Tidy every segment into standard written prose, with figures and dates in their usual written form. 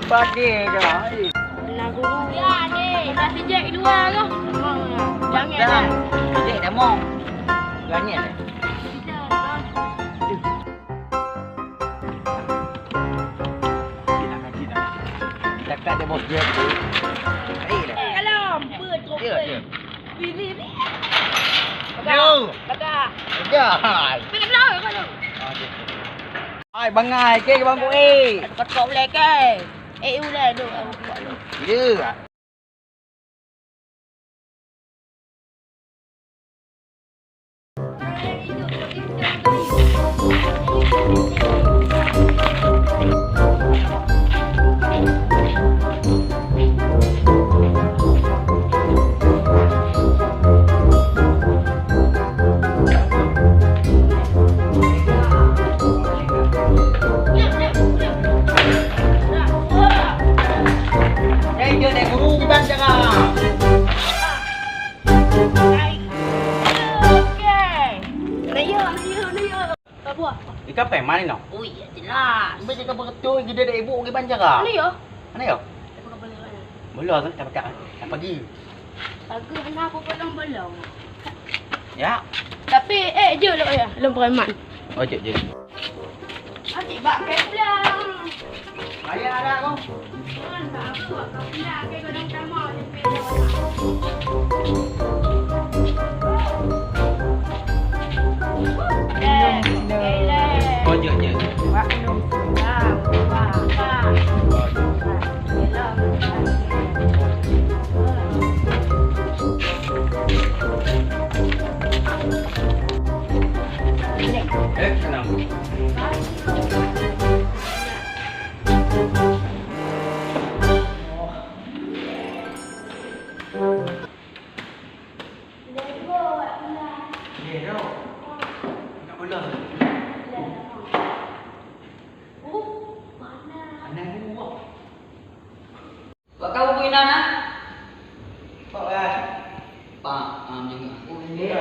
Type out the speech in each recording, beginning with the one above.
pagi dah. Lagu ya ni, dah sejak luar tu. Jangan dah. Dek dah mau. Ganyan dah. Dekat dia bos dia tu. Baik dah. Alam, ber teruk. Ya. Bini ni. Yo. Kakak. Dah. Pergi belah kau tu. Ai bangai ke bang ku Kau tak boleh ke? Udah duk. Ya. Dia naik guru kita cakap. Ika apa mana no? Ui, jelas. Boleh kau betul kita dah ibu pergi banjar ah. Mana ya? Mana yo? Aku kau boleh mana? Bola tu tak pakai. Tak pagi. Aku kenapa belum-belum? Ya. Tapi je lah ya, belum preman. Oh, je. Adik bak ke pulang. Ayah ada kau. Kan tak apa, kau pulang ke kau dah sama je Oh, je. Wak belum pulang. Senang. Buat kau punya nana? Pak lah. Pak, juga.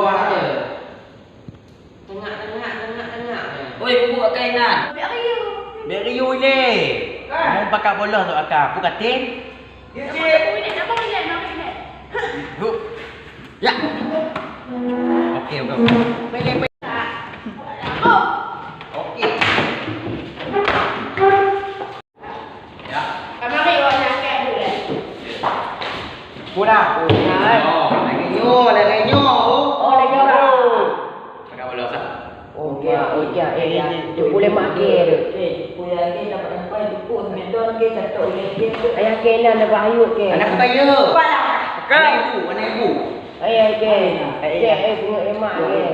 Ada. Tengah. Oi, buat kainan. Biar Rio ni. Mau pakai bola tu akak. Aku katin. Ya, Hu. Ya. Okey. Okey. Ya. Pura. Lagi nyo. Pakai bola sah. Dia boleh makan tu. Ayah kena nak bahayut ke. Anak kaya. Anak ibu. Ayah ke. Bunga emak ke.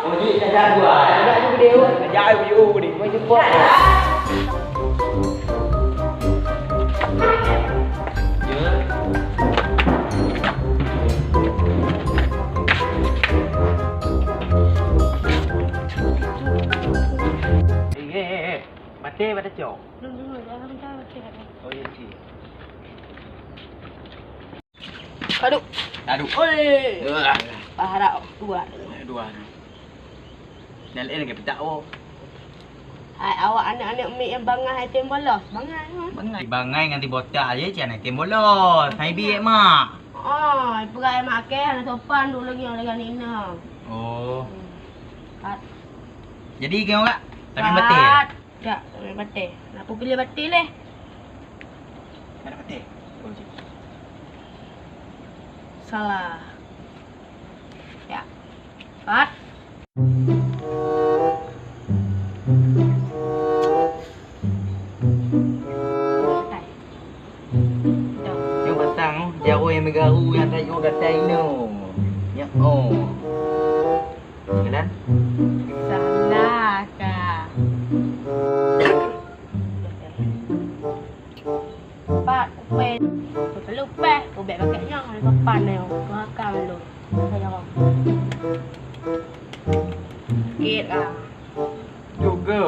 Oh, ni dah dua. Agak juga dia. Ajak you ni. Mau jumpa. Mati pada cok. Oh, ya cik. Aduh. Oi. Harap dua. Dan lain lagi petak oh. Hai awak anak-anak mek yang bangai tim bolos. Bangai nganti botak je cik nak game bolos. Hai bi mak. Perai makan sopan dulu lagi yang dengan Nina. Oh. Kat. Jadi game orang tapi betul. Tak, tak betul. Nak pilih betul leh. Mana betul? Oh, cik. Salah. Ya. Kat. Yang batang jauh yang megaru yang tayu kata ino. Ya oh. Jalan. Salah kah? Pat, pen. Kalau peh, ubek pakainya ada sopan ni. Makan dulu. Saya jawab. Sikit lah. Juga.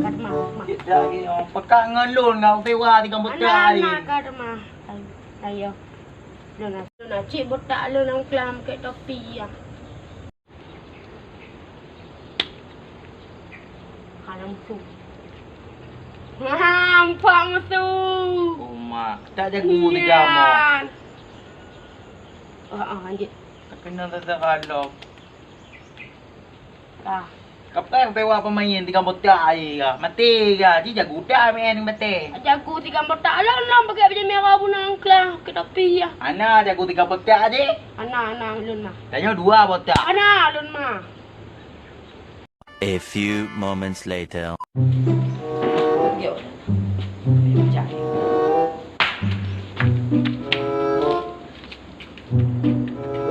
Kat mah. Kita lagi orang pekak ngelun kau tewa 3 botak ni. Anak kat mah. Ayo. Luna cik botak lu nang kelam ke topi ya. Anak musuh. Nampak musuh. Oh mak, tak jaga tiga mo. Lanjut. Tak kena tak kalau. Dah. Kapan bewa pemain tiga botak ai ka? Mati ka. Ji jaga udah main mati. Jago 3 botak lah pakai baju merah punang kelas ke tepi ya. Ana jaga tiga botak je. Anak lun mah. Tanya 2 botak. Anak lun mah. A few moments later. Yo. Cak.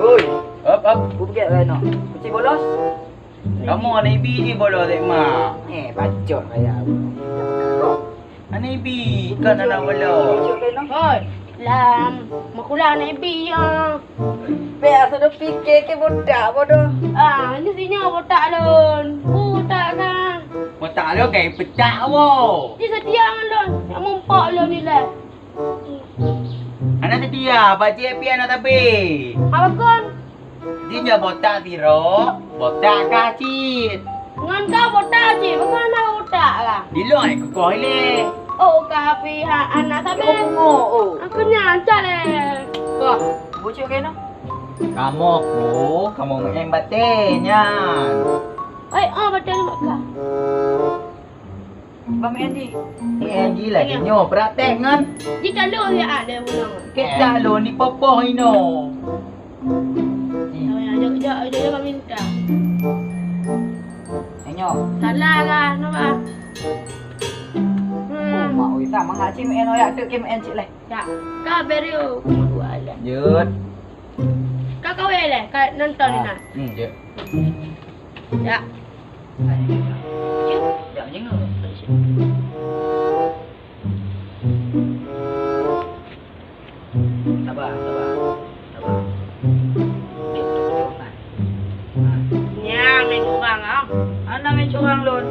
Oi, Up. aku pergi ke nak. Kucing bolos. Kamu ana ibi je bola dek mak. Bacot saya. Ana ibi kan ana bola. Kucing ke nak. Oi. Lam, makulah nak ibi ya. Biasa dah fikir ke budak bodoh. Ini sini botak lun. Botak kan. Botak lo kai pecah wo. Dia setia kan lun. Yang mempak lun ni lah. Ana setia baca api ana tapi. Apa kon? Dia botak tiro, botak kacit. Ngan kau botak je. Bagaimana botak lah? Dilo ai ko koi le. Oh, kapi anak tapi. Oh. Aku nyancar leh. Wah, kucing ke nak. Kamu main batenya. Betul mak. Bang Andy. Gila nyo praktek ngan. Jika lu ya ada pulang. Kita lo ni popoh ino. Jangan minta. Enyo. Salah lah, nampak. Mak oi sama ngaji main oyak tu ke main cik leh. Ya, kau beri dua lah. Jut. Kau kawin lah, kau nonton ni nak. Jut. Ya. Jangan jenguk. Sabar. Ya, main curang ah. Ana main curang lon.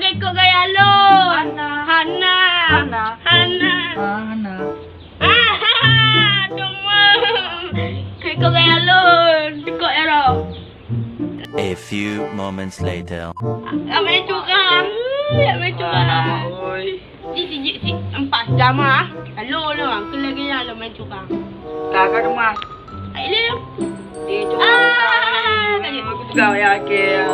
Gekok gaya lu. Hana. Cuma. Gekok gaya lu. Dekok ya lo. A few moments later. Main curang. Main curang. Si 4 jam ah. Lalu lu ang lagi yang lu main curang. Kakak rumah. Ai lu. Dia curang. Tadi Aku juga ya ke.